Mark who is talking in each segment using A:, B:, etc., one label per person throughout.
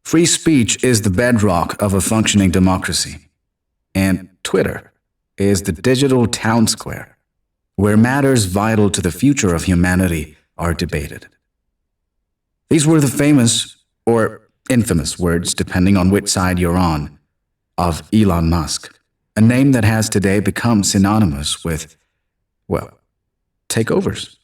A: Free speech is the bedrock of a functioning democracy, and Twitter is the digital town square where matters vital to the future of humanity are debated. These were the famous or infamous words, depending on which side you're on, of Elon Musk, a name that has today become synonymous with, well, takeovers.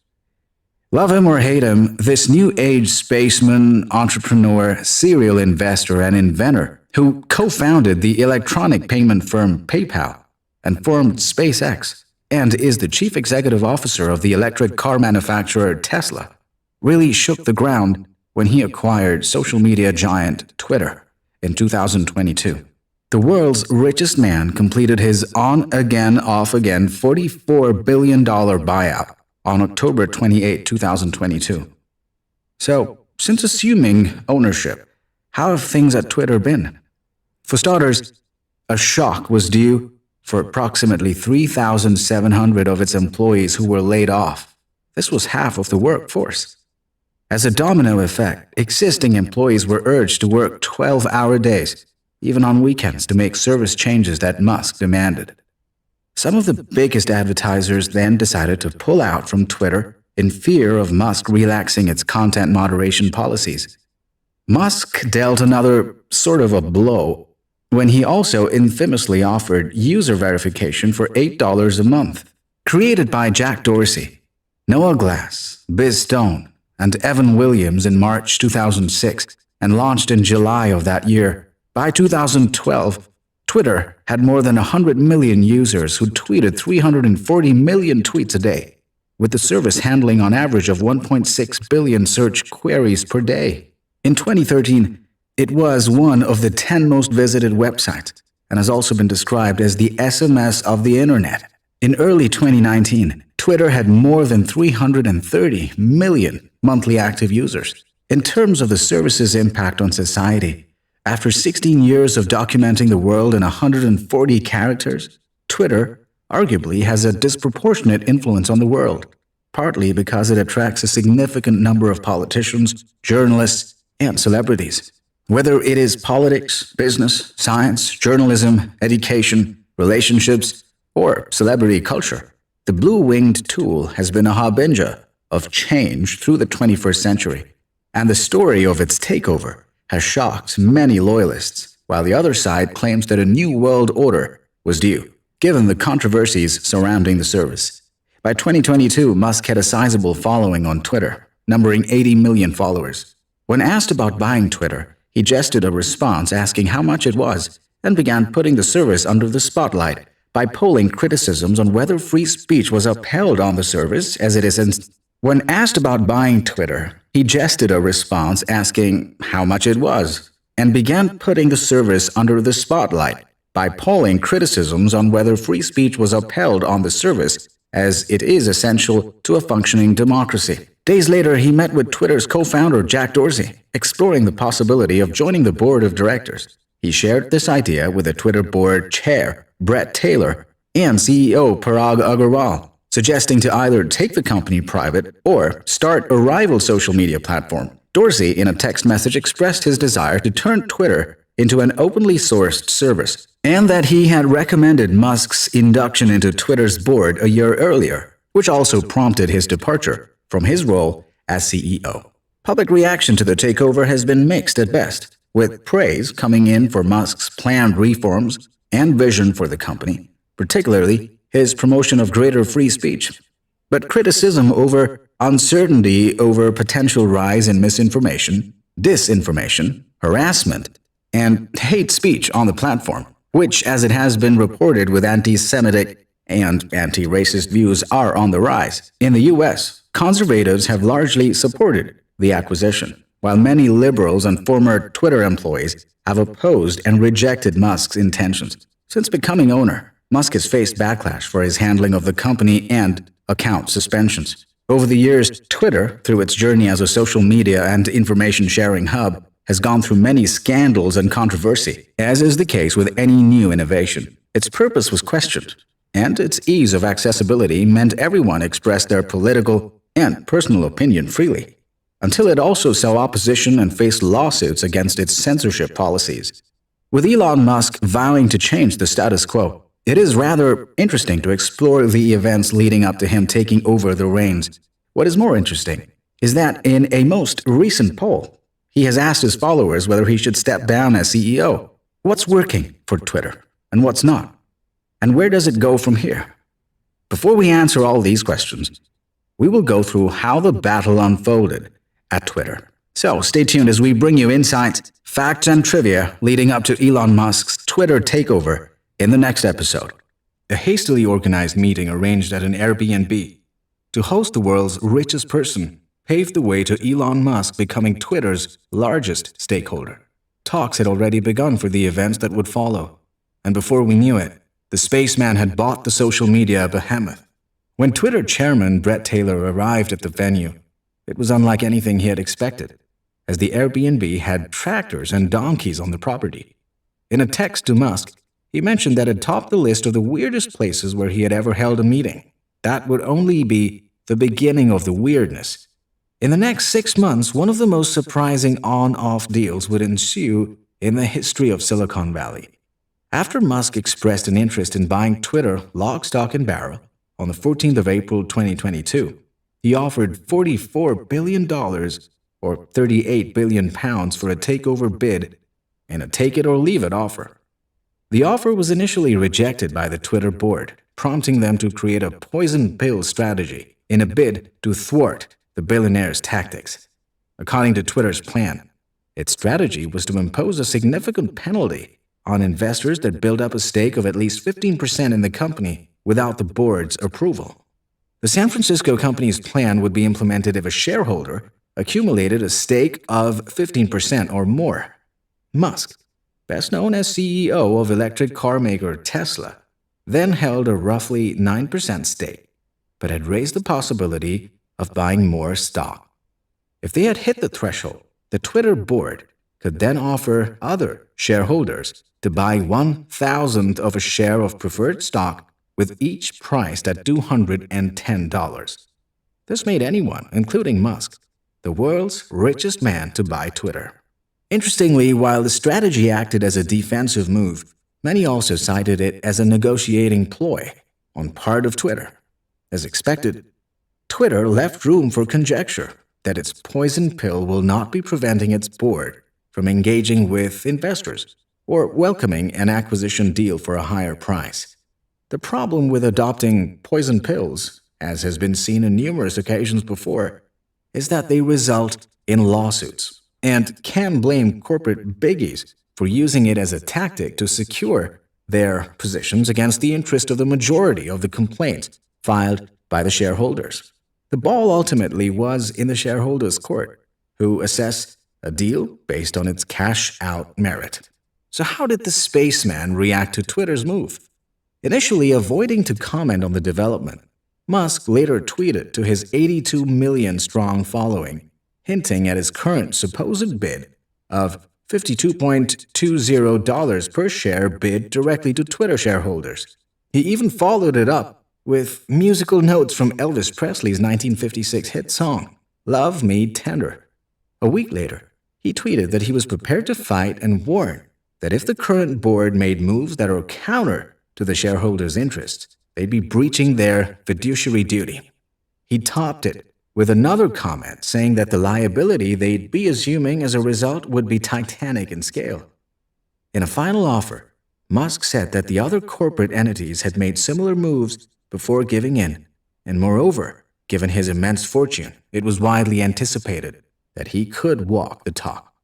A: Love him or hate him, this new age spaceman, entrepreneur, serial investor, and inventor who co-founded the electronic payment firm PayPal and formed SpaceX and is the chief executive officer of the electric car manufacturer Tesla, really shook the ground when he acquired social media giant Twitter in 2022. The world's richest man completed his on-again, off-again $44 billion buyout on October 28, 2022. So, since assuming ownership, how have things at Twitter been? For starters, a shock was due for approximately 3,700 of its employees who were laid off. This was half of the workforce. As a domino effect, existing employees were urged to work 12-hour days, even on weekends, to make service changes that Musk demanded. Some of the biggest advertisers then decided to pull out from Twitter in fear of Musk relaxing its content moderation policies. Musk dealt another sort of a blow when he also infamously offered user verification for $8 a month, created by Jack Dorsey, Noah Glass, Biz Stone, and Evan Williams in March 2006 and launched in July of that year. By 2012, Twitter had more than 100 million users who tweeted 340 million tweets a day, with the service handling on average of 1.6 billion search queries per day. In 2013, it was one of the 10 most visited websites and has also been described as the SMS of the internet. In early 2019, Twitter had more than 330 million monthly active users. In terms of the service's impact on society, after 16 years of documenting the world in 140 characters, Twitter arguably has a disproportionate influence on the world, partly because it attracts a significant number of politicians, journalists, and celebrities. Whether it is politics, business, science, journalism, education, relationships, or celebrity culture, the blue-winged tool has been a harbinger of change through the 21st century, and the story of its takeover has shocked many loyalists, while the other side claims that a new world order was due, given the controversies surrounding the service. By 2022, Musk had a sizable following on Twitter, numbering 80 million followers. When asked about buying Twitter, he gestured a response asking how much it was and began putting the service under the spotlight by polling criticisms on whether free speech was upheld on the service as it is. When asked about buying Twitter, he gestured a response asking how much it was and began putting the service under the spotlight by polling criticisms on whether free speech was upheld on the service as it is essential to a functioning democracy. Days later, he met with Twitter's co-founder Jack Dorsey, exploring the possibility of joining the board of directors. He shared this idea with the Twitter board chair, Brett Taylor, and CEO Parag Agrawal, suggesting to either take the company private or start a rival social media platform. Dorsey, in a text message, expressed his desire to turn Twitter into an openly sourced service, and that he had recommended Musk's induction into Twitter's board a year earlier, which also prompted his departure from his role as CEO. Public reaction to the takeover has been mixed at best, with praise coming in for Musk's planned reforms and vision for the company, particularly his promotion of greater free speech, but criticism over uncertainty over potential rise in misinformation, disinformation, harassment, and hate speech on the platform, which, as it has been reported with anti-Semitic and anti-racist views, are on the rise. In the U.S., conservatives have largely supported the acquisition, while many liberals and former Twitter employees have opposed and rejected Musk's intentions. Since becoming owner, Musk has faced backlash for his handling of the company and account suspensions. Over the years, Twitter, through its journey as a social media and information-sharing hub, has gone through many scandals and controversy, as is the case with any new innovation. Its purpose was questioned, and its ease of accessibility meant everyone expressed their political and personal opinion freely. until it also saw opposition and faced lawsuits against its censorship policies. With Elon Musk vowing to change the status quo, it is rather interesting to explore the events leading up to him taking over the reins. What is more interesting is that in a most recent poll, he has asked his followers whether he should step down as CEO. What's working for Twitter and what's not? And where does it go from here? Before we answer all these questions, we will go through how the battle unfolded at Twitter. So stay tuned as we bring you insights, facts, and trivia leading up to Elon Musk's Twitter takeover in the next episode. A hastily organized meeting arranged at an Airbnb to host the world's richest person paved the way to Elon Musk becoming Twitter's largest stakeholder. Talks had already begun for the events that would follow, and before we knew it, the spaceman had bought the social media behemoth. When Twitter chairman Brett Taylor arrived at the venue, it was unlike anything he had expected, as the Airbnb had tractors and donkeys on the property. In a text to Musk, he mentioned that it topped the list of the weirdest places where he had ever held a meeting. That would only be the beginning of the weirdness. In the next 6 months, one of the most surprising on-off deals would ensue in the history of Silicon Valley. After Musk expressed an interest in buying Twitter lock, stock, and barrel on the 14th of April 2022, he offered $44 billion or 38 billion pounds for a takeover bid and a take-it-or-leave-it offer. The offer was initially rejected by the Twitter board, prompting them to create a poison pill strategy in a bid to thwart the billionaire's tactics. According to Twitter's plan, its strategy was to impose a significant penalty on investors that build up a stake of at least 15% in the company without the board's approval. The San Francisco company's plan would be implemented if a shareholder accumulated a stake of 15% or more. Musk, best known as CEO of electric car maker Tesla, then held a roughly 9% stake, but had raised the possibility of buying more stock. If they had hit the threshold, the Twitter board could then offer other shareholders to buy 1,000th of a share of preferred stock, with each priced at $210. This made anyone, including Musk, the world's richest man to buy Twitter. Interestingly, while the strategy acted as a defensive move, many also cited it as a negotiating ploy on part of Twitter. As expected, Twitter left room for conjecture that its poison pill will not be preventing its board from engaging with investors or welcoming an acquisition deal for a higher price. The problem with adopting poison pills, as has been seen on numerous occasions before, is that they result in lawsuits and can blame corporate biggies for using it as a tactic to secure their positions against the interest of the majority of the complaints filed by the shareholders. The ball ultimately was in the shareholders' court, who assess a deal based on its cash-out merit. So how did the spaceman react to Twitter's move? Initially avoiding to comment on the development, Musk later tweeted to his 82 million strong following, hinting at his current supposed bid of $52.20 per share bid directly to Twitter shareholders. He even followed it up with musical notes from Elvis Presley's 1956 hit song, Love Me Tender. A week later, he tweeted that he was prepared to fight and warned that if the current board made moves that are counter to the shareholders' interests, they'd be breaching their fiduciary duty. He topped it with another comment saying that the liability they'd be assuming as a result would be titanic in scale. In a final offer, Musk said that the other corporate entities had made similar moves before giving in, and moreover, given his immense fortune, it was widely anticipated that he could walk the talk.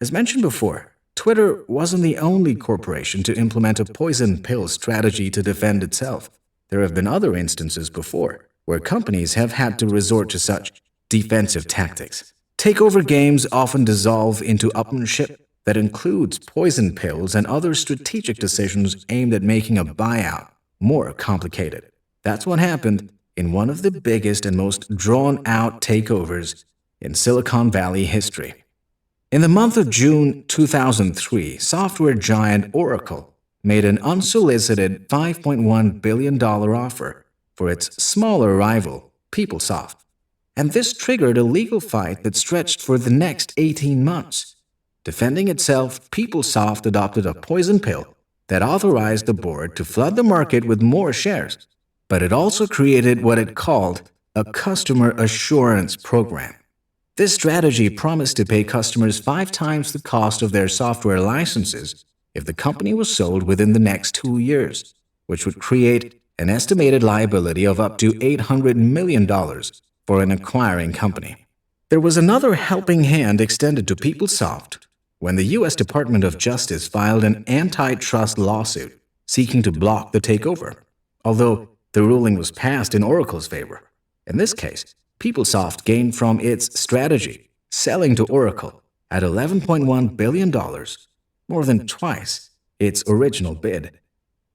A: As mentioned before, Twitter wasn't the only corporation to implement a poison pill strategy to defend itself. There have been other instances before, where companies have had to resort to such defensive tactics. Takeover games often dissolve into upmanship that includes poison pills and other strategic decisions aimed at making a buyout more complicated. That's what happened in one of the biggest and most drawn-out takeovers in Silicon Valley history. In the month of June 2003, software giant Oracle made an unsolicited $5.1 billion offer for its smaller rival, PeopleSoft. and this triggered a legal fight that stretched for the next 18 months. Defending itself, PeopleSoft adopted a poison pill that authorized the board to flood the market with more shares, but it also created what it called a customer assurance program. This strategy promised to pay customers 5 times the cost of their software licenses if the company was sold within the next 2 years, which would create an estimated liability of up to $800 million for an acquiring company. There was another helping hand extended to PeopleSoft when the U.S. Department of Justice filed an antitrust lawsuit seeking to block the takeover, although the ruling was passed in Oracle's favor. In this case, PeopleSoft gained from its strategy, selling to Oracle at $11.1 billion, more than twice its original bid.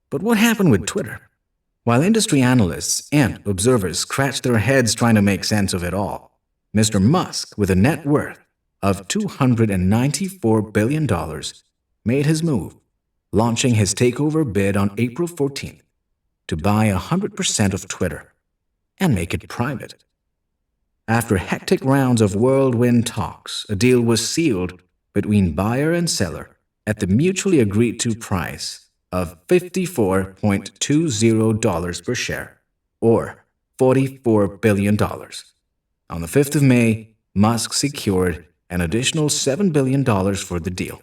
A: But what happened with Twitter? While industry analysts and observers scratched their heads trying to make sense of it all, Mr. Musk, with a net worth of $294 billion, made his move, launching his takeover bid on April 14th to buy 100% of Twitter and make it private. After hectic rounds of whirlwind talks, a deal was sealed between buyer and seller at the mutually agreed-to price of $54.20 per share, or $44 billion. On the 5th of May, Musk secured an additional $7 billion for the deal.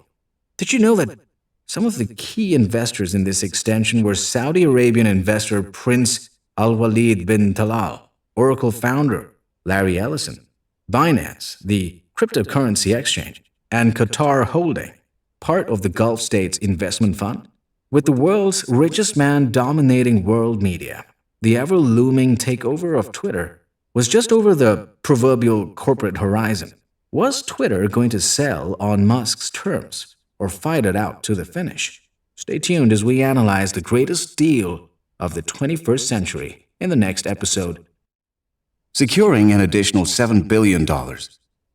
A: Did you know that some of the key investors in this extension were Saudi Arabian investor Prince Al-Walid bin Talal, Oracle founder Larry Ellison, Binance, the cryptocurrency exchange, and Qatar Holding, part of the Gulf States Investment Fund? With the world's richest man dominating world media, the ever-looming takeover of Twitter was just over the proverbial corporate horizon. Was Twitter going to sell on Musk's terms or fight it out to the finish? Stay tuned as we analyze the greatest deal of the 21st century in the next episode. Securing an additional $7 billion,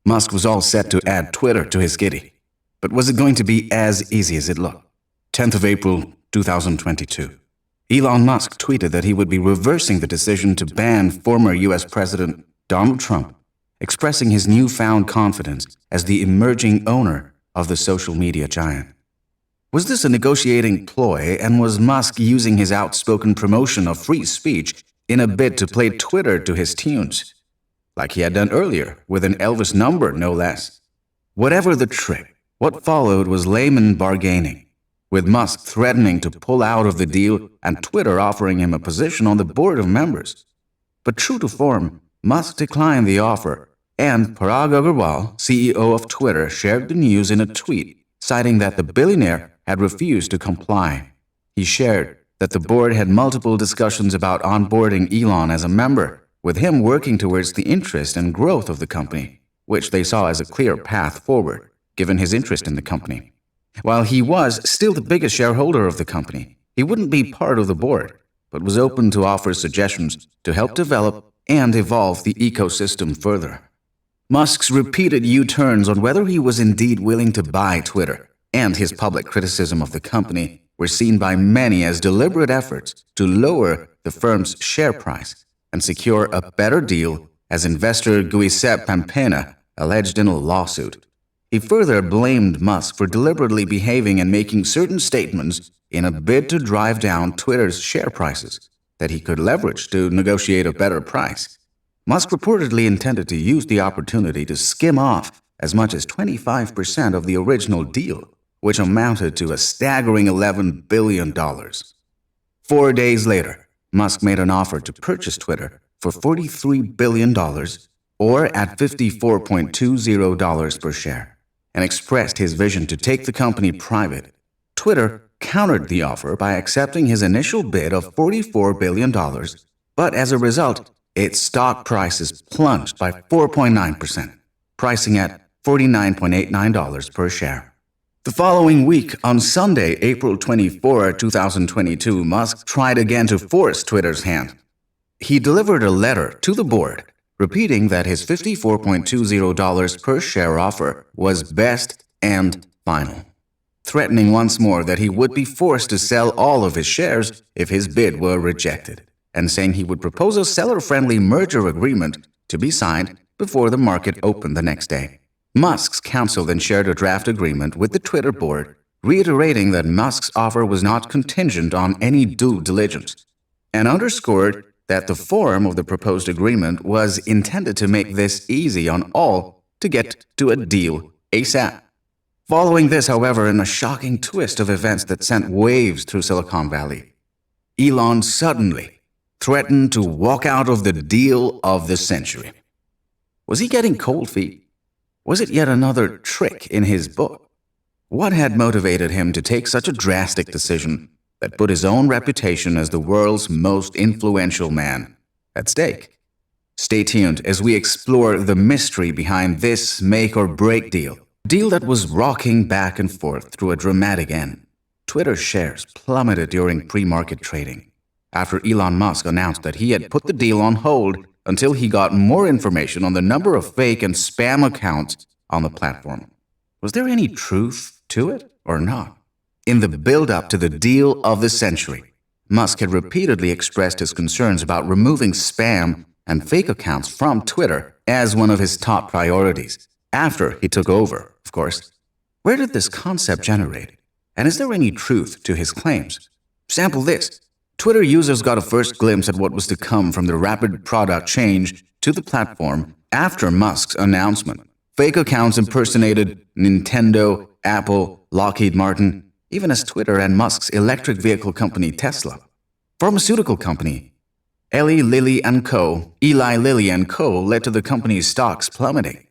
A: Musk was all set to add Twitter to his kitty. But was it going to be as easy as it looked? 10th of April, 2022. Elon Musk tweeted that he would be reversing the decision to ban former U.S. President Donald Trump, expressing his newfound confidence as the emerging owner of the social media giant. Was this a negotiating ploy, and was Musk using his outspoken promotion of free speech in a bid to play Twitter to his tunes, like he had done earlier with an Elvis number, no less? Whatever the trick, what followed was layman bargaining, with Musk threatening to pull out of the deal and Twitter offering him a position on the board of members. But true to form, Musk declined the offer, and Parag Agrawal, CEO of Twitter, shared the news in a tweet, citing that the billionaire had refused to comply. He shared that the board had multiple discussions about onboarding Elon as a member, with him working towards the interest and growth of the company, which they saw as a clear path forward, given his interest in the company. While he was still the biggest shareholder of the company, he wouldn't be part of the board, but was open to offer suggestions to help develop and evolve the ecosystem further. Musk's repeated U-turns on whether he was indeed willing to buy Twitter and his public criticism of the company were seen by many as deliberate efforts to lower the firm's share price and secure a better deal, as investor Giuseppe Pampena alleged in a lawsuit. He further blamed Musk for deliberately behaving and making certain statements in a bid to drive down Twitter's share prices that he could leverage to negotiate a better price. Musk reportedly intended to use the opportunity to skim off as much as 25% of the original deal, which amounted to a staggering $11 billion. 4 days later, Musk made an offer to purchase Twitter for $43 billion, or at $54.20 per share, and expressed his vision to take the company private. Twitter countered the offer by accepting his initial bid of $44 billion, but as a result, its stock prices plunged by 4.9%, pricing at $49.89 per share. The following week, on Sunday, April 24, 2022, Musk tried again to force Twitter's hand. He delivered a letter to the board repeating that his $54.20 per share offer was best and final, threatening once more that he would be forced to sell all of his shares if his bid were rejected, and saying he would propose a seller-friendly merger agreement to be signed before the market opened the next day. Musk's counsel then shared a draft agreement with the Twitter board, reiterating that Musk's offer was not contingent on any due diligence, and underscored that the form of the proposed agreement was intended to make this easy on all to get to a deal ASAP. Following this, however, in a shocking twist of events that sent waves through Silicon Valley, Elon suddenly threatened to walk out of the deal of the century. Was he getting cold feet? Was it yet another trick in his book? What had motivated him to take such a drastic decision that put his own reputation as the world's most influential man at stake? Stay tuned as we explore the mystery behind this make-or-break deal that was rocking back and forth through a dramatic end. Twitter shares plummeted during pre-market trading after Elon Musk announced that he had put the deal on hold until he got more information on the number of fake and spam accounts on the platform. Was there any truth to it or not? In the build-up to the deal of the century, Musk had repeatedly expressed his concerns about removing spam and fake accounts from Twitter as one of his top priorities, after he took over, of course. Where did this concept generate? And is there any truth to his claims? Sample this. Twitter users got a first glimpse at what was to come from the rapid product change to the platform after Musk's announcement. Fake accounts impersonated Nintendo, Apple, Lockheed Martin, even as Twitter and Musk's electric vehicle company Tesla. Pharmaceutical company Eli Lilly & Co. led to the company's stocks plummeting.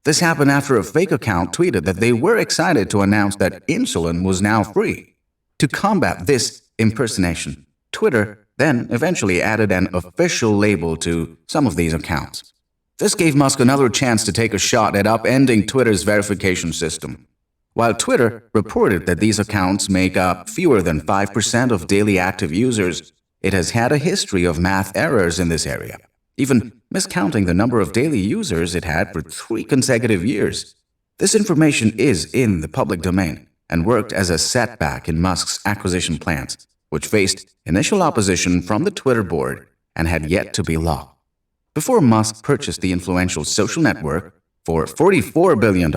A: This happened after a fake account tweeted that they were excited to announce that insulin was now free. To combat this impersonation, Twitter then eventually added an official label to some of these accounts. This gave Musk another chance to take a shot at upending Twitter's verification system. While Twitter reported that these accounts make up fewer than 5% of daily active users, it has had a history of math errors in this area, even miscounting the number of daily users it had for 3 consecutive years. This information is in the public domain and worked as a setback in Musk's acquisition plans, which faced initial opposition from the Twitter board and had yet to be law. Before Musk purchased the influential social network for $44 billion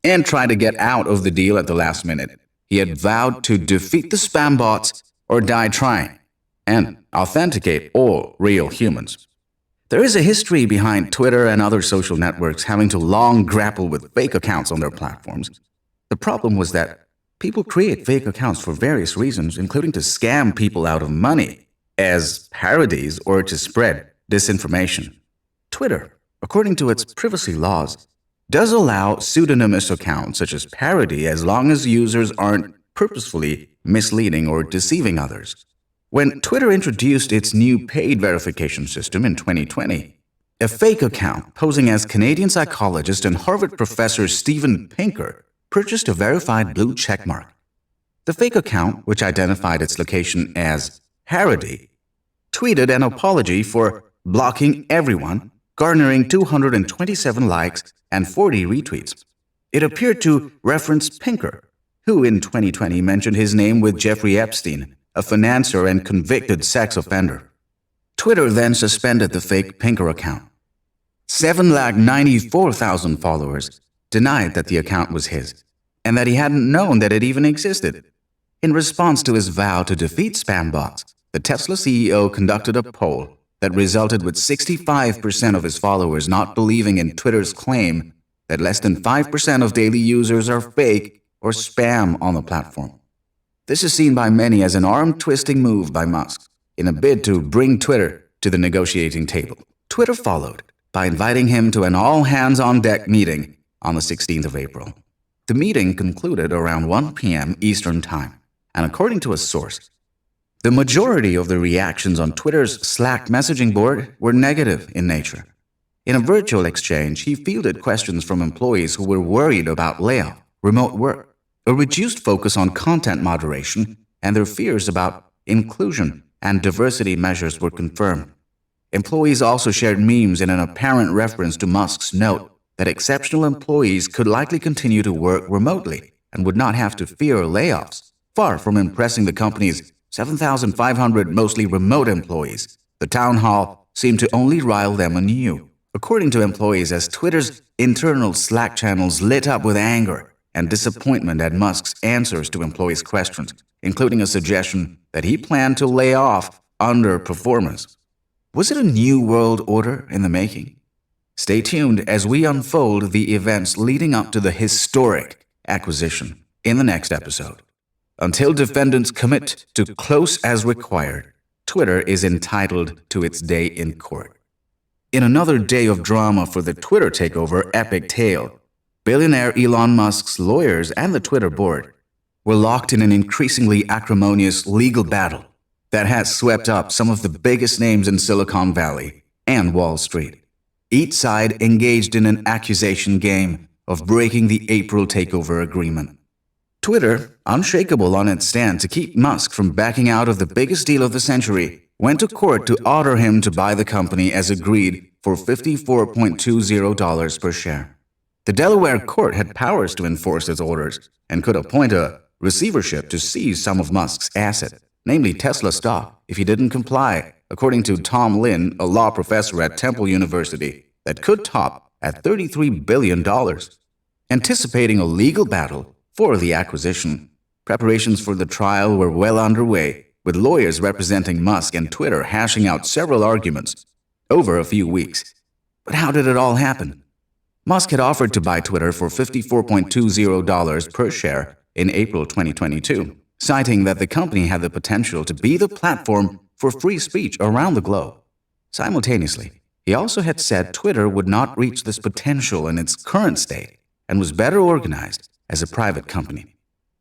A: and tried to get out of the deal at the last minute, he had vowed to defeat the spam bots or die trying, and authenticate all real humans. There is a history behind Twitter and other social networks having to long grapple with fake accounts on their platforms. The problem was that people create fake accounts for various reasons, including to scam people out of money, as parodies, or to spread disinformation. Twitter, according to its privacy laws, does allow pseudonymous accounts such as parody as long as users aren't purposefully misleading or deceiving others. When Twitter introduced its new paid verification system in 2020, a fake account posing as Canadian psychologist and Harvard professor Steven Pinker purchased a verified blue checkmark. The fake account, which identified its location as parody, tweeted an apology for blocking everyone, garnering 227 likes and 40 retweets. It appeared to reference Pinker, who in 2020 mentioned his name with Jeffrey Epstein, a financier and convicted sex offender. Twitter then suspended the fake Pinker account. 794,000 followers denied that the account was his, and that he hadn't known that it even existed. In response to his vow to defeat spam bots, the Tesla CEO conducted a poll that resulted with 65% of his followers not believing in Twitter's claim that less than 5% of daily users are fake or spam on the platform. This is seen by many as an arm-twisting move by Musk in a bid to bring Twitter to the negotiating table. Twitter followed by inviting him to an all-hands-on-deck meeting on the 16th of April. The meeting concluded around 1 p.m. Eastern Time, and according to a source, the majority of the reactions on Twitter's Slack messaging board were negative in nature. In a virtual exchange, he fielded questions from employees who were worried about layoff, remote work, a reduced focus on content moderation, and their fears about inclusion and diversity measures were confirmed. Employees also shared memes in an apparent reference to Musk's note that exceptional employees could likely continue to work remotely and would not have to fear layoffs. Far from impressing the company's 7,500 mostly remote employees, the town hall seemed to only rile them anew. according to employees, as Twitter's internal Slack channels lit up with anger and disappointment at Musk's answers to employees' questions, including a suggestion that he planned to lay off underperformers. Was it a new world order in the making? Stay tuned as we unfold the events leading up to the historic acquisition in the next episode. Until defendants commit to close as required, Twitter is entitled to its day in court. In another day of drama for the Twitter takeover epic tale, billionaire Elon Musk's lawyers and the Twitter board were locked in an increasingly acrimonious legal battle that has swept up some of the biggest names in Silicon Valley and Wall Street. Each side engaged in an accusation game of breaking the April takeover agreement. Twitter, unshakable on its stand to keep Musk from backing out of the biggest deal of the century, went to court to order him to buy the company as agreed for $54.20 per share. The Delaware court had powers to enforce its orders and could appoint a receivership to seize some of Musk's assets, namely Tesla stock, if he didn't comply, according to Tom Lin, a law professor at Temple University, that could top at $33 billion. Anticipating a legal battle for the acquisition, preparations for the trial were well underway, with lawyers representing Musk and Twitter hashing out several arguments over a few weeks. But how did it all happen? Musk had offered to buy Twitter for $54.20 per share in April 2022, citing that the company had the potential to be the platform for free speech around the globe. Simultaneously, he also had said Twitter would not reach this potential in its current state and was better organized as a private company.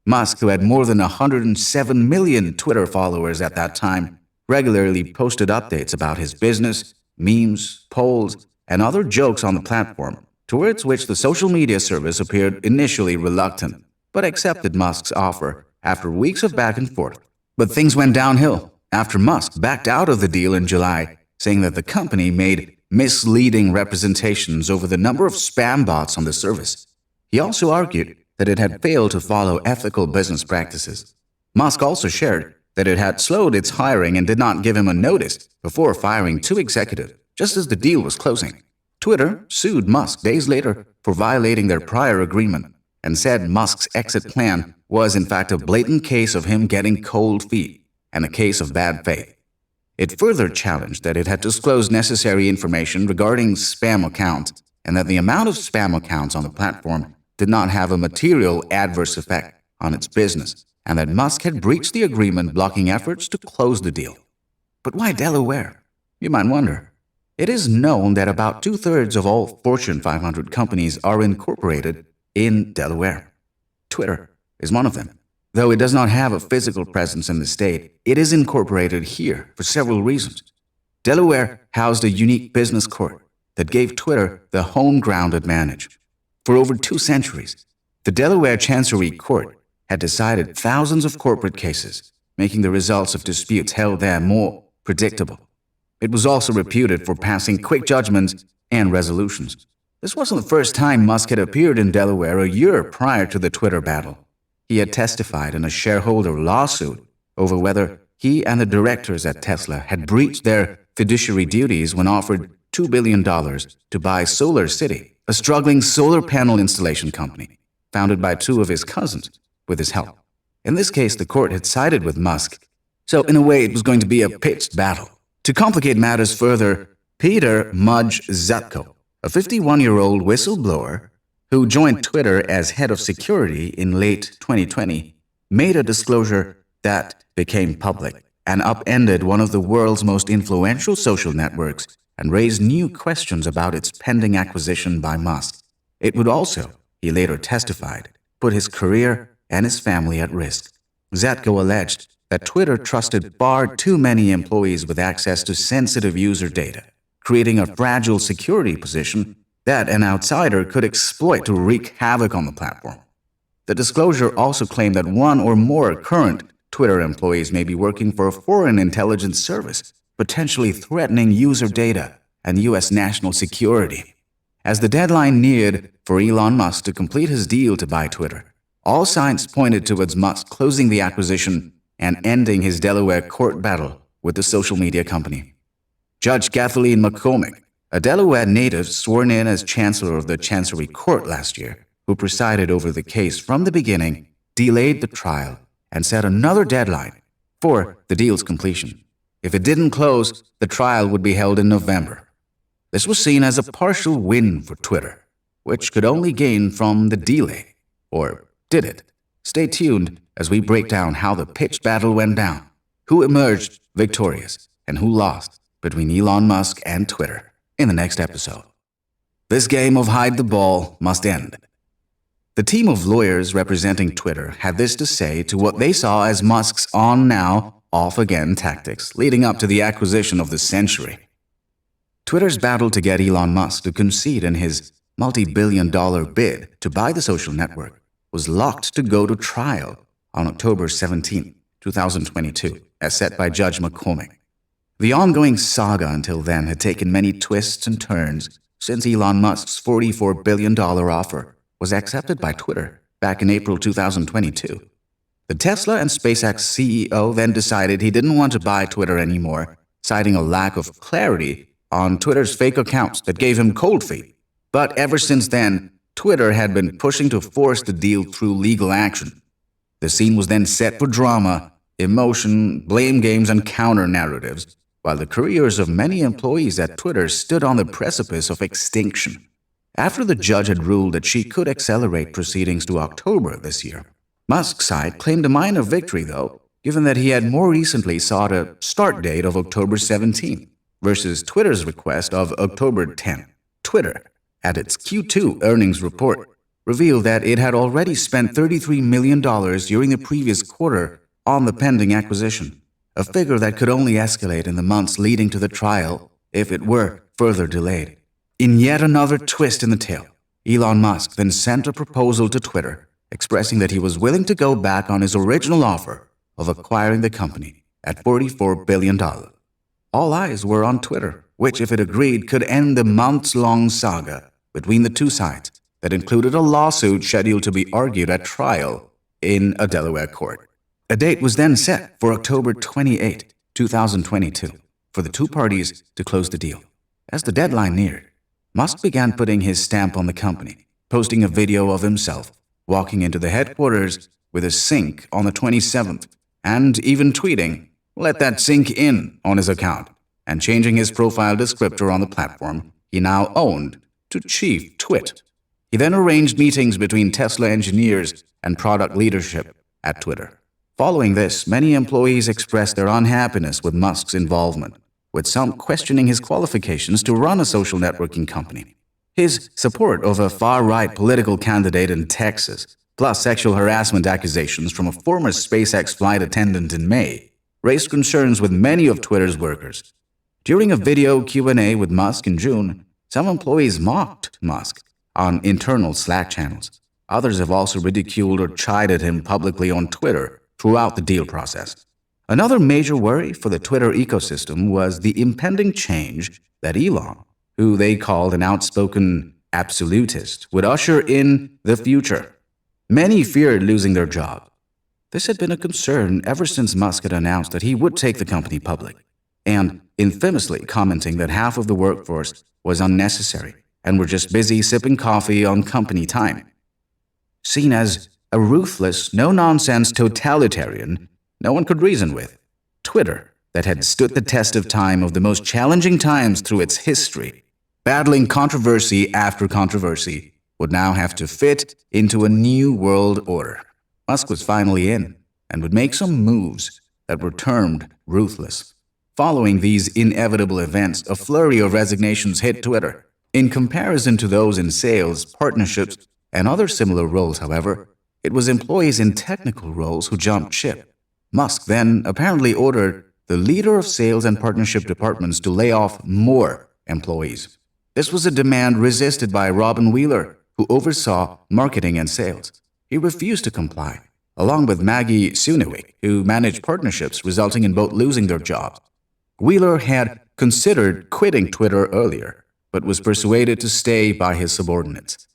A: Musk, who had more than 107 million Twitter followers at that time, regularly posted updates about his business, memes, polls, and other jokes on the platform, towards which the social media service appeared initially reluctant, but accepted Musk's offer after weeks of back and forth. But things went downhill after Musk backed out of the deal in July, saying that the company made misleading representations over the number of spam bots on the service. He also argued that it had failed to follow ethical business practices. Musk also shared that it had slowed its hiring and did not give him a notice before firing 2 executives, just as the deal was closing. Twitter sued Musk days later for violating their prior agreement and said Musk's exit plan was in fact a blatant case of him getting cold feet and a case of bad faith. It further challenged that it had disclosed necessary information regarding spam accounts and that the amount of spam accounts on the platform did not have a material adverse effect on its business, and that Musk had breached the agreement, blocking efforts to close the deal. But why Delaware? You might wonder. It is known that about 2/3 of all Fortune 500 companies are incorporated in Delaware. Twitter is one of them. Though it does not have a physical presence in the state, it is incorporated here for several reasons. Delaware housed a unique business court that gave Twitter the home ground advantage. For over 2 centuries, the Delaware Chancery Court had decided thousands of corporate cases, making the results of disputes held there more predictable. It was also reputed for passing quick judgments and resolutions. This wasn't the first time Musk had appeared in Delaware a year prior to the Twitter battle. He had testified in a shareholder lawsuit over whether he and the directors at Tesla had breached their fiduciary duties when offered $2 billion to buy Solar City, a struggling solar panel installation company, founded by 2 of his cousins, with his help. In this case, the court had sided with Musk, so in a way it was going to be a pitched battle. To complicate matters further, Peter Mudge Zatko, a 51-year-old whistleblower who joined Twitter as head of security in late 2020, made a disclosure that became public and upended one of the world's most influential social networks and raised new questions about its pending acquisition by Musk. It would also, he later testified, put his career and his family at risk. Zatko alleged that Twitter trusted far too many employees with access to sensitive user data, creating a fragile security position that an outsider could exploit to wreak havoc on the platform. The disclosure also claimed that 1 or more current Twitter employees may be working for a foreign intelligence service, potentially threatening user data and U.S. national security. As the deadline neared for Elon Musk to complete his deal to buy Twitter, all signs pointed towards Musk closing the acquisition and ending his Delaware court battle with the social media company. Judge Kathleen McCormick, a Delaware native sworn in as Chancellor of the Chancery Court last year, who presided over the case from the beginning, delayed the trial and set another deadline for the deal's completion. If it didn't close, the trial would be held in November. This was seen as a partial win for Twitter, which could only gain from the delay. Or did it? Stay tuned as we break down how the pitched battle went down, who emerged victorious, and who lost between Elon Musk and Twitter in the next episode. This game of hide the ball must end. The team of lawyers representing Twitter had this to say to what they saw as Musk's on-now, off-again tactics leading up to the acquisition of the century. Twitter's battle to get Elon Musk to concede in his multi-billion-dollar bid to buy the social network was locked to go to trial on October 17, 2022, as set by Judge McCormick. The ongoing saga until then had taken many twists and turns since Elon Musk's $44 billion offer was accepted by Twitter back in April 2022. The Tesla and SpaceX CEO then decided he didn't want to buy Twitter anymore, citing a lack of clarity on Twitter's fake accounts that gave him cold feet. But ever since then, Twitter had been pushing to force the deal through legal action. The scene was then set for drama, emotion, blame games, and counter-narratives, while the careers of many employees at Twitter stood on the precipice of extinction. After the judge had ruled that she could accelerate proceedings to October this year, Musk's side claimed a minor victory, though, given that he had more recently sought a start date of October 17 versus Twitter's request of October 10. Twitter, at its Q2 earnings report, revealed that it had already spent $33 million during the previous quarter on the pending acquisition, a figure that could only escalate in the months leading to the trial if it were further delayed. In yet another twist in the tale, Elon Musk then sent a proposal to Twitter, expressing that he was willing to go back on his original offer of acquiring the company at $44 billion. All eyes were on Twitter, which, if it agreed, could end the months-long saga between the two sides that included a lawsuit scheduled to be argued at trial in a Delaware court. A date was then set for October 28, 2022, for the two parties to close the deal. As the deadline neared, Musk began putting his stamp on the company, posting a video of himself walking into the headquarters with a sink on the 27th, and even tweeting, "Let that sink in," on his account, and changing his profile descriptor on the platform he now owned to Chief Twit. He then arranged meetings between Tesla engineers and product leadership at Twitter. Following this, many employees expressed their unhappiness with Musk's involvement, with some questioning his qualifications to run a social networking company. His support of a far-right political candidate in Texas, plus sexual harassment accusations from a former SpaceX flight attendant in May, raised concerns with many of Twitter's workers. During a video Q&A with Musk in June, some employees mocked Musk on internal Slack channels. Others have also ridiculed or chided him publicly on Twitter throughout the deal process. Another major worry for the Twitter ecosystem was the impending change that Elon, who they called an outspoken absolutist, would usher in the future. Many feared losing their job. This had been a concern ever since Musk had announced that he would take the company public, and infamously commenting that half of the workforce was unnecessary and were just busy sipping coffee on company time. Seen as a ruthless, no-nonsense totalitarian no one could reason with, Twitter, that had stood the test of time of the most challenging times through its history, battling controversy after controversy, would now have to fit into a new world order. Musk was finally in and would make some moves that were termed ruthless. Following these inevitable events, a flurry of resignations hit Twitter. In comparison to those in sales, partnerships, and other similar roles, however, it was employees in technical roles who jumped ship. Musk then apparently ordered the leader of sales and partnership departments to lay off more employees. This was a demand resisted by Robin Wheeler, who oversaw marketing and sales. He refused to comply, along with Maggie Suniwick, who managed partnerships, resulting in both losing their jobs. Wheeler had considered quitting Twitter earlier, but was persuaded to stay by his subordinates.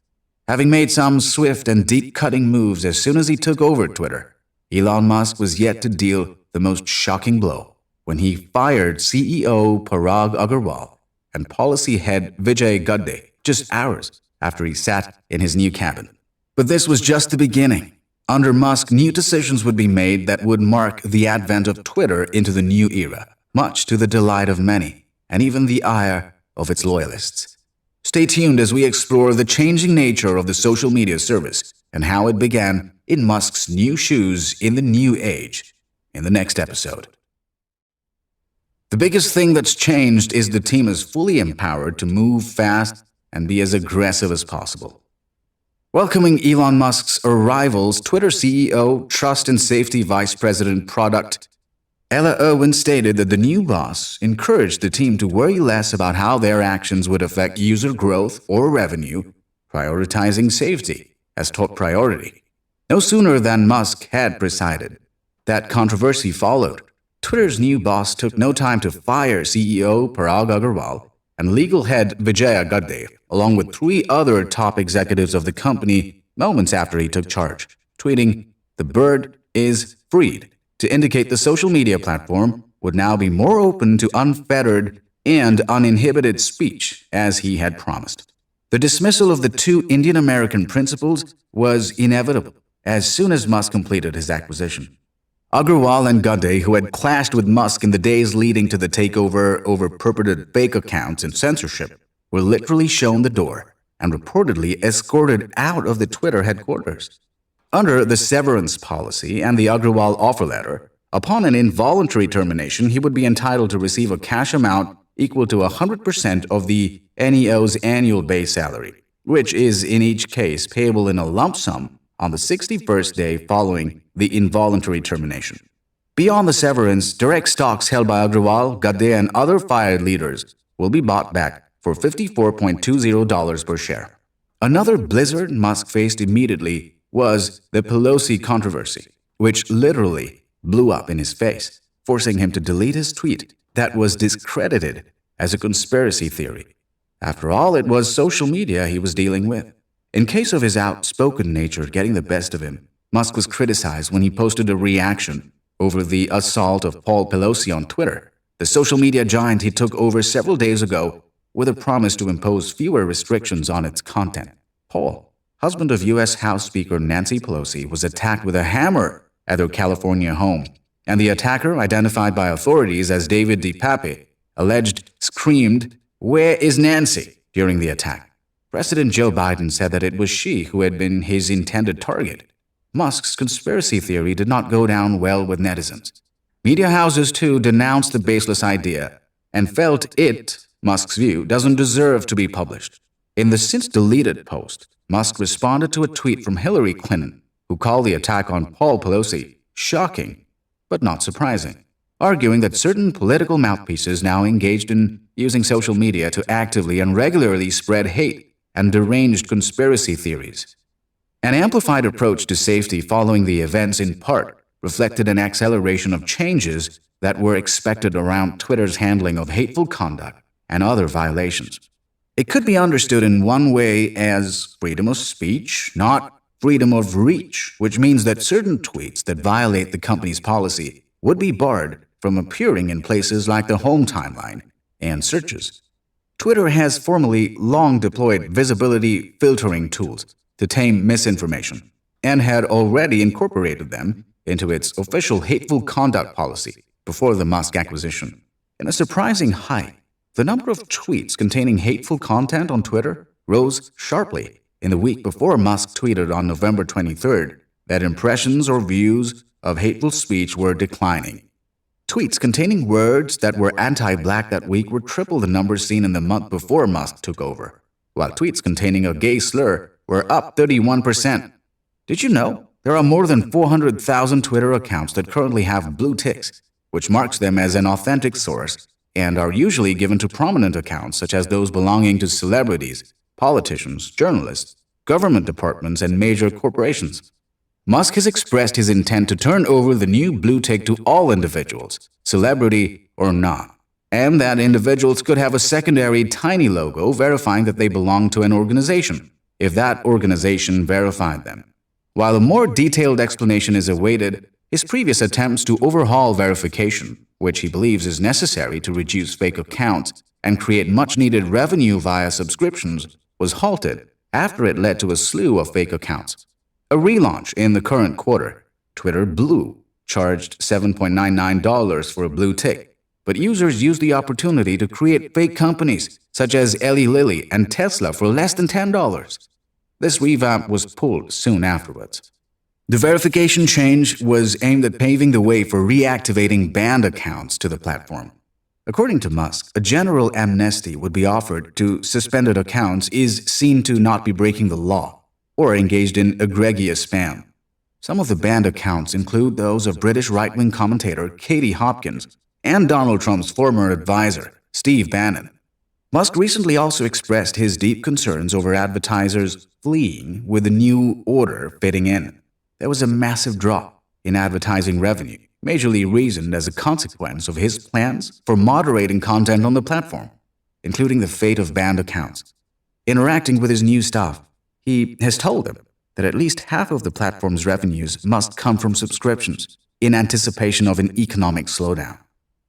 A: Having made some swift and deep-cutting moves as soon as he took over Twitter, Elon Musk was yet to deal the most shocking blow when he fired CEO Parag Agrawal and policy head Vijay Gadde just hours after he sat in his new cabin. But this was just the beginning. Under Musk, new decisions would be made that would mark the advent of Twitter into the new era, much to the delight of many, and even the ire of its loyalists. Stay tuned as we explore the changing nature of the social media service and how it began in Musk's new shoes in the new age in the next episode. The biggest thing that's changed is the team is fully empowered to move fast and be as aggressive as possible. Welcoming Elon Musk's arrivals, Twitter CEO, Trust and Safety Vice President Product, Ella Irwin stated that the new boss encouraged the team to worry less about how their actions would affect user growth or revenue, prioritizing safety as top priority. No sooner than Musk had presided, that controversy followed. Twitter's new boss took no time to fire CEO Parag Agrawal and legal head Vijay Gadde, along with 3 other top executives of the company moments after he took charge, tweeting, "The bird is freed," to indicate the social media platform would now be more open to unfettered and uninhibited speech, as he had promised. The dismissal of the 2 Indian-American principals was inevitable as soon as Musk completed his acquisition. Agrawal and Gadde, who had clashed with Musk in the days leading to the takeover over purported fake accounts and censorship, were literally shown the door and reportedly escorted out of the Twitter headquarters. Under the severance policy and the Agrawal offer letter, upon an involuntary termination, he would be entitled to receive a cash amount equal to 100% of the NEO's annual base salary, which is in each case payable in a lump sum on the 61st day following the involuntary termination. Beyond the severance, direct stocks held by Agrawal, Gadde, and other fired leaders will be bought back for $54.20 per share. Another blizzard Musk faced immediately was the Pelosi controversy, which literally blew up in his face, forcing him to delete his tweet that was discredited as a conspiracy theory. After all, it was social media he was dealing with. In case of his outspoken nature getting the best of him, Musk was criticized when he posted a reaction over the assault of Paul Pelosi on Twitter, the social media giant he took over several days ago with a promise to impose fewer restrictions on its content. Paul, husband of U.S. House Speaker Nancy Pelosi, was attacked with a hammer at their California home, and the attacker, identified by authorities as David DePape, alleged screamed, "Where is Nancy?" during the attack. President Joe Biden said that it was she who had been his intended target. Musk's conspiracy theory did not go down well with netizens. Media houses, too, denounced the baseless idea and felt it, Musk's view, doesn't deserve to be published. In the since-deleted post, Musk responded to a tweet from Hillary Clinton, who called the attack on Paul Pelosi shocking, but not surprising, arguing that certain political mouthpieces now engaged in using social media to actively and regularly spread hate and deranged conspiracy theories. An amplified approach to safety following the events in part reflected an acceleration of changes that were expected around Twitter's handling of hateful conduct and other violations. It could be understood in one way as freedom of speech, not freedom of reach, which means that certain tweets that violate the company's policy would be barred from appearing in places like the home timeline and searches. Twitter has formally long deployed visibility filtering tools to tame misinformation and had already incorporated them into its official hateful conduct policy before the Musk acquisition. In a surprising hike, the number of tweets containing hateful content on Twitter rose sharply in the week before Musk tweeted on November 23rd that impressions or views of hateful speech were declining. Tweets containing words that were anti-black that week were triple the numbers seen in the month before Musk took over, while tweets containing a gay slur were up 31%. Did you know there are more than 400,000 Twitter accounts that currently have blue ticks, which marks them as an authentic source, and are usually given to prominent accounts such as those belonging to celebrities, politicians, journalists, government departments, and major corporations? Musk has expressed his intent to turn over the new blue tick to all individuals, celebrity or not, and that individuals could have a secondary tiny logo verifying that they belong to an organization, if that organization verified them. While a more detailed explanation is awaited, his previous attempts to overhaul verification, which he believes is necessary to reduce fake accounts, and create much-needed revenue via subscriptions was halted after it led to a slew of fake accounts. A relaunch in the current quarter, Twitter Blue charged $7.99 for a blue tick, but users used the opportunity to create fake companies such as Eli Lilly and Tesla for less than $10. This revamp was pulled soon afterwards. The verification change was aimed at paving the way for reactivating banned accounts to the platform. According to Musk, a general amnesty would be offered to suspended accounts is seen to not be breaking the law or engaged in egregious spam. Some of the banned accounts include those of British right-wing commentator Katie Hopkins and Donald Trump's former advisor, Steve Bannon. Musk recently also expressed his deep concerns over advertisers fleeing with the new order fitting in. There was a massive drop in advertising revenue, majorly reasoned as a consequence of his plans for moderating content on the platform, including the fate of banned accounts. Interacting with his new staff, he has told them that at least half of the platform's revenues must come from subscriptions in anticipation of an economic slowdown.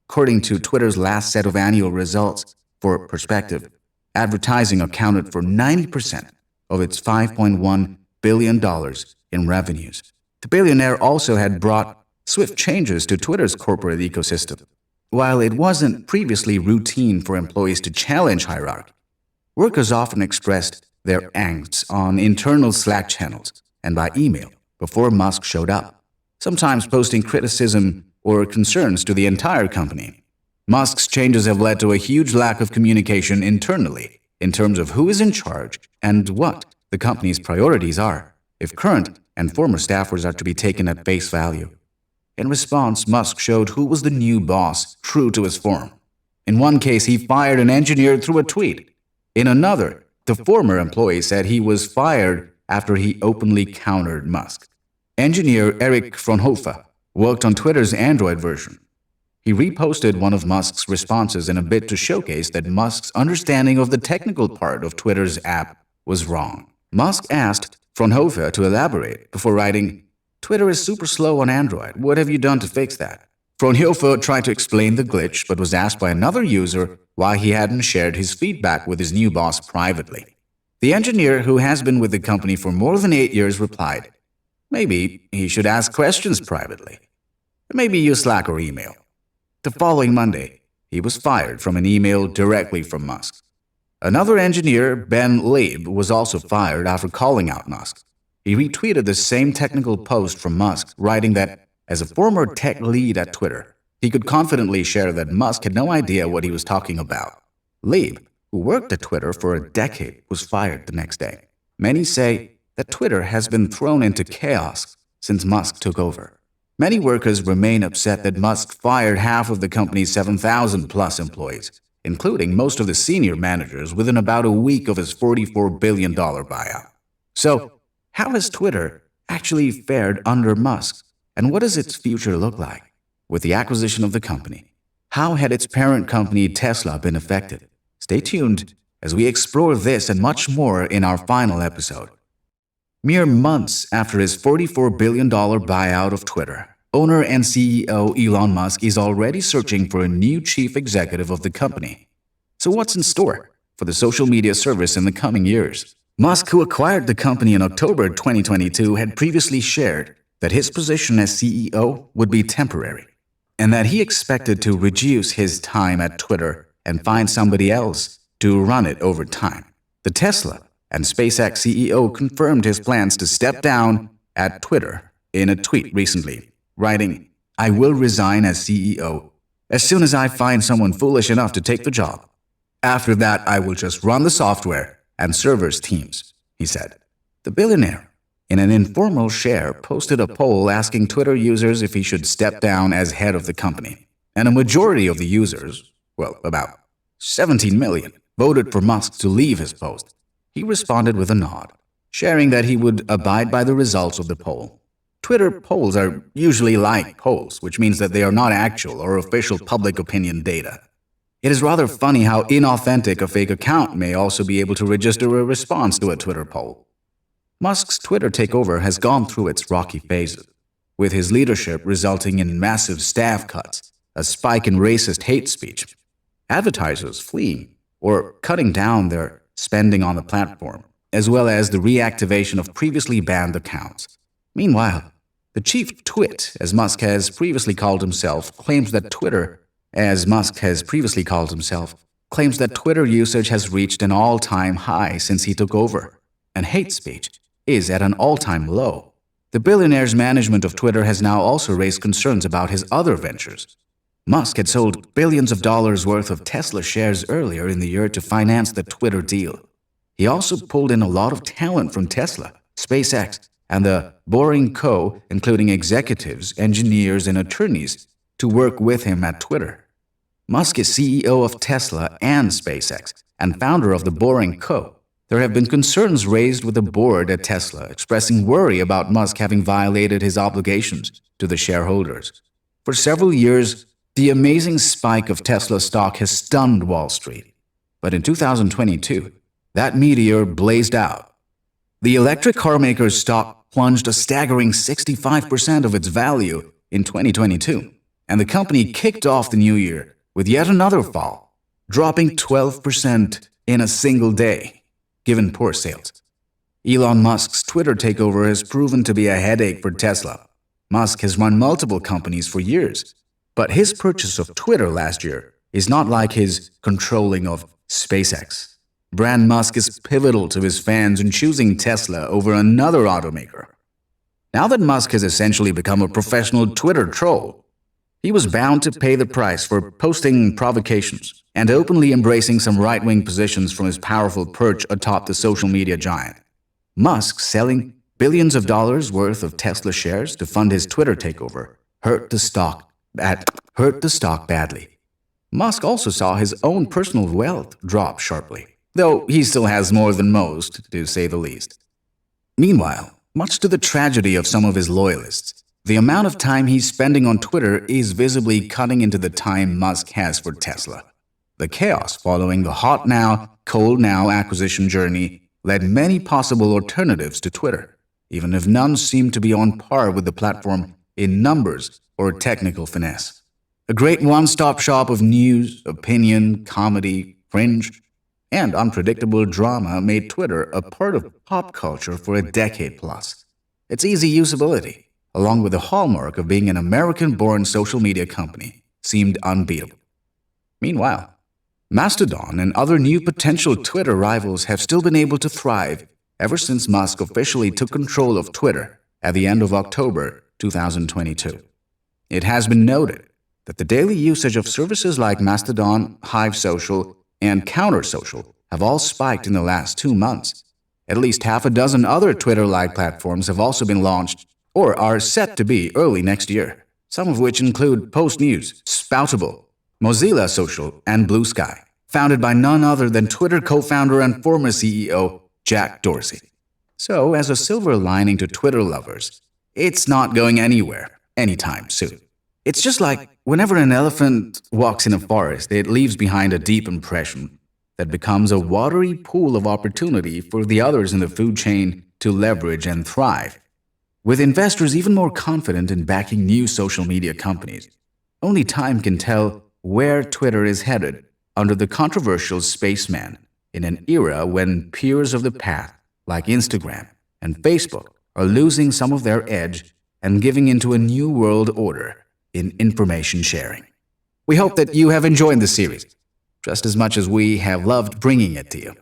A: According to Twitter's last set of annual results, for perspective, advertising accounted for 90% of its $5.1 billion in revenues. The billionaire also had brought swift changes to Twitter's corporate ecosystem. While it wasn't previously routine for employees to challenge hierarchy, workers often expressed their angst on internal Slack channels and by email before Musk showed up, sometimes posting criticism or concerns to the entire company. Musk's changes have led to a huge lack of communication internally in terms of who is in charge and what the company's priorities are, if current and former staffers are to be taken at face value. In response, Musk showed who was the new boss, true to his form. In one case, he fired an engineer through a tweet. In another, the former employee said he was fired after he openly countered Musk. Engineer Eric Fronhofer worked on Twitter's Android version. He reposted one of Musk's responses in a bid to showcase that Musk's understanding of the technical part of Twitter's app was wrong. Musk asked Fronhofer to elaborate before writing, "Twitter is super slow on Android. What have you done to fix that?" Fronhofer tried to explain the glitch but was asked by another user why he hadn't shared his feedback with his new boss privately. The engineer, who has been with the company for more than 8 years, replied, "Maybe he should ask questions privately. Maybe use Slack or email." The following Monday, he was fired from an email directly from Musk. Another engineer, Ben Leib, was also fired after calling out Musk. He retweeted the same technical post from Musk, writing that, as a former tech lead at Twitter, he could confidently share that Musk had no idea what he was talking about. Leib, who worked at Twitter for a decade, was fired the next day. Many say that Twitter has been thrown into chaos since Musk took over. Many workers remain upset that Musk fired half of the company's 7,000-plus employees, including most of the senior managers, within about a week of his $44 billion buyout. So, how has Twitter actually fared under Musk, and what does its future look like? With the acquisition of the company, how had its parent company Tesla been affected? Stay tuned as we explore this and much more in our final episode. Mere months after his $44 billion buyout of Twitter, owner and CEO Elon Musk is already searching for a new chief executive of the company. So what's in store for the social media service in the coming years? Musk, who acquired the company in October 2022, had previously shared that his position as CEO would be temporary, and that he expected to reduce his time at Twitter and find somebody else to run it over time. The Tesla and SpaceX CEO confirmed his plans to step down at Twitter in a tweet recently, writing, "I will resign as CEO as soon as I find someone foolish enough to take the job. After that, I will just run the software and servers teams," he said. The billionaire, in an informal share, posted a poll asking Twitter users if he should step down as head of the company. And a majority of the users, well, about 17 million, voted for Musk to leave his post. He responded with a nod, sharing that he would abide by the results of the poll. Twitter polls are usually like polls, which means that they are not actual or official public opinion data. It is rather funny how inauthentic a fake account may also be able to register a response to a Twitter poll. Musk's Twitter takeover has gone through its rocky phases, with his leadership resulting in massive staff cuts, a spike in racist hate speech, advertisers fleeing or cutting down their spending on the platform, as well as the reactivation of previously banned accounts. Meanwhile, the chief twit, as Musk has previously called himself, claims that Twitter usage has reached an all-time high since he took over, and hate speech is at an all-time low. The billionaire's management of Twitter has now also raised concerns about his other ventures. Musk had sold billions of dollars worth of Tesla shares earlier in the year to finance the Twitter deal. He also pulled in a lot of talent from Tesla, SpaceX, and the Boring Co., including executives, engineers, and attorneys, to work with him at Twitter. Musk is CEO of Tesla and SpaceX, and founder of the Boring Co. There have been concerns raised with the board at Tesla, expressing worry about Musk having violated his obligations to the shareholders. For several years, the amazing spike of Tesla stock has stunned Wall Street. But in 2022, that meteor blazed out. The electric car maker's stock plunged a staggering 65% of its value in 2022, and the company kicked off the new year with yet another fall, dropping 12% in a single day, given poor sales. Elon Musk's Twitter takeover has proven to be a headache for Tesla. Musk has run multiple companies for years, but his purchase of Twitter last year is not like his controlling of SpaceX. Brand Musk is pivotal to his fans in choosing Tesla over another automaker. Now that Musk has essentially become a professional Twitter troll, he was bound to pay the price for posting provocations and openly embracing some right-wing positions from his powerful perch atop the social media giant. Musk selling billions of dollars worth of Tesla shares to fund his Twitter takeover hurt the stock badly. Musk also saw his own personal wealth drop sharply, though he still has more than most, to say the least. Meanwhile, much to the tragedy of some of his loyalists, the amount of time he's spending on Twitter is visibly cutting into the time Musk has for Tesla. The chaos following the hot now, cold now acquisition journey led many possible alternatives to Twitter, even if none seem to be on par with the platform in numbers or technical finesse. A great one-stop shop of news, opinion, comedy, fringe, and unpredictable drama made Twitter a part of pop culture for a decade plus. Its easy usability, along with the hallmark of being an American-born social media company, seemed unbeatable. Meanwhile, Mastodon and other new potential Twitter rivals have still been able to thrive ever since Musk officially took control of Twitter at the end of October 2022. It has been noted that the daily usage of services like Mastodon, Hive Social, and Counter Social have all spiked in the last 2 months. At least half a dozen other Twitter-like platforms have also been launched or are set to be early next year, some of which include Post News, Spoutable, Mozilla Social, and Blue Sky, founded by none other than Twitter co-founder and former CEO Jack Dorsey. So, as a silver lining to Twitter lovers, it's not going anywhere anytime soon. It's just like whenever an elephant walks in a forest, it leaves behind a deep impression that becomes a watery pool of opportunity for the others in the food chain to leverage and thrive. With investors even more confident in backing new social media companies, only time can tell where Twitter is headed under the controversial spaceman in an era when peers of the path like Instagram and Facebook are losing some of their edge and giving into a new world order in information sharing. We hope that you have enjoyed the series, just as much as we have loved bringing it to you.